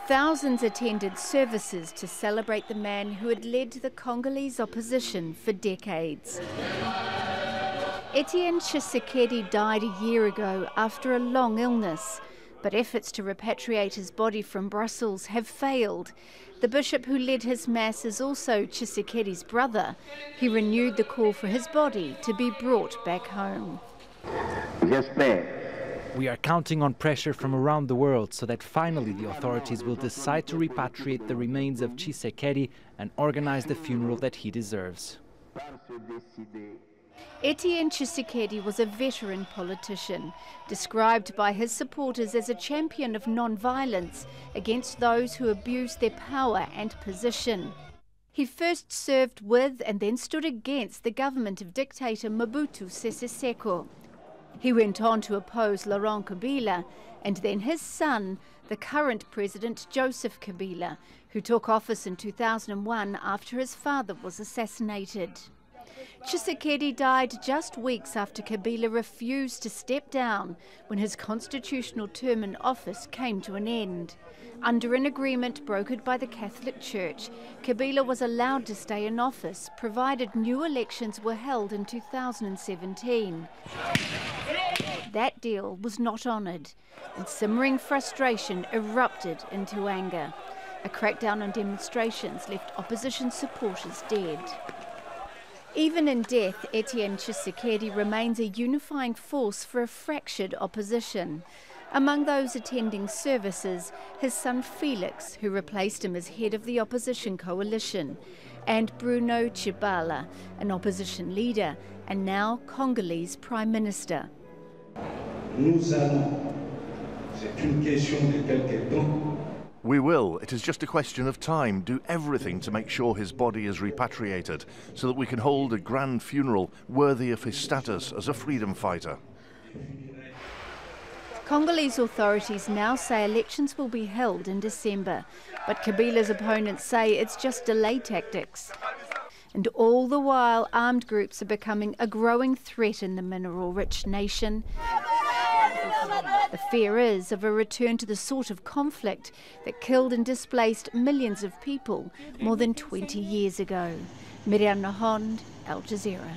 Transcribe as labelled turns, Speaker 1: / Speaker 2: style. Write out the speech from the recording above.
Speaker 1: Thousands attended services to celebrate the man who had led the Congolese opposition for decades. Etienne Tshisekedi died a year ago after a long illness, but efforts to repatriate his body from Brussels have failed. The bishop who led his mass is also Tshisekedi's brother. He renewed the call for his body to be brought back home.
Speaker 2: We are counting on pressure from around the world so that finally the authorities will decide to repatriate the remains of Tshisekedi and organize the funeral that he deserves.
Speaker 1: Etienne Tshisekedi was a veteran politician, described by his supporters as a champion of non-violence against those who abused their power and position. He first served with and then stood against the government of dictator Mobutu Sese Seko. He went on to oppose Laurent Kabila and then his son, the current President Joseph Kabila, who took office in 2001 after his father was assassinated. Tshisekedi died just weeks after Kabila refused to step down when his constitutional term in office came to an end. Under an agreement brokered by the Catholic Church, Kabila was allowed to stay in office, provided new elections were held in 2017. That deal was not honoured, and simmering frustration erupted into anger. A crackdown on demonstrations left opposition supporters dead. Even in death, Etienne Tshisekedi remains a unifying force for a fractured opposition. Among those attending services, his son Felix, who replaced him as head of the opposition coalition, and Bruno Tshibala, an opposition leader and now Congolese Prime Minister.
Speaker 3: We will. It is just a question of time. Do everything to make sure his body is repatriated so that we can hold a grand funeral worthy of his status as a freedom fighter.
Speaker 1: Congolese authorities now say elections will be held in December, but Kabila's opponents say it's just delay tactics. And all the while, armed groups are becoming a growing threat in the mineral-rich nation. The fear is of a return to the sort of conflict that killed and displaced millions of people more than 20 years ago. Mereana, Al Jazeera.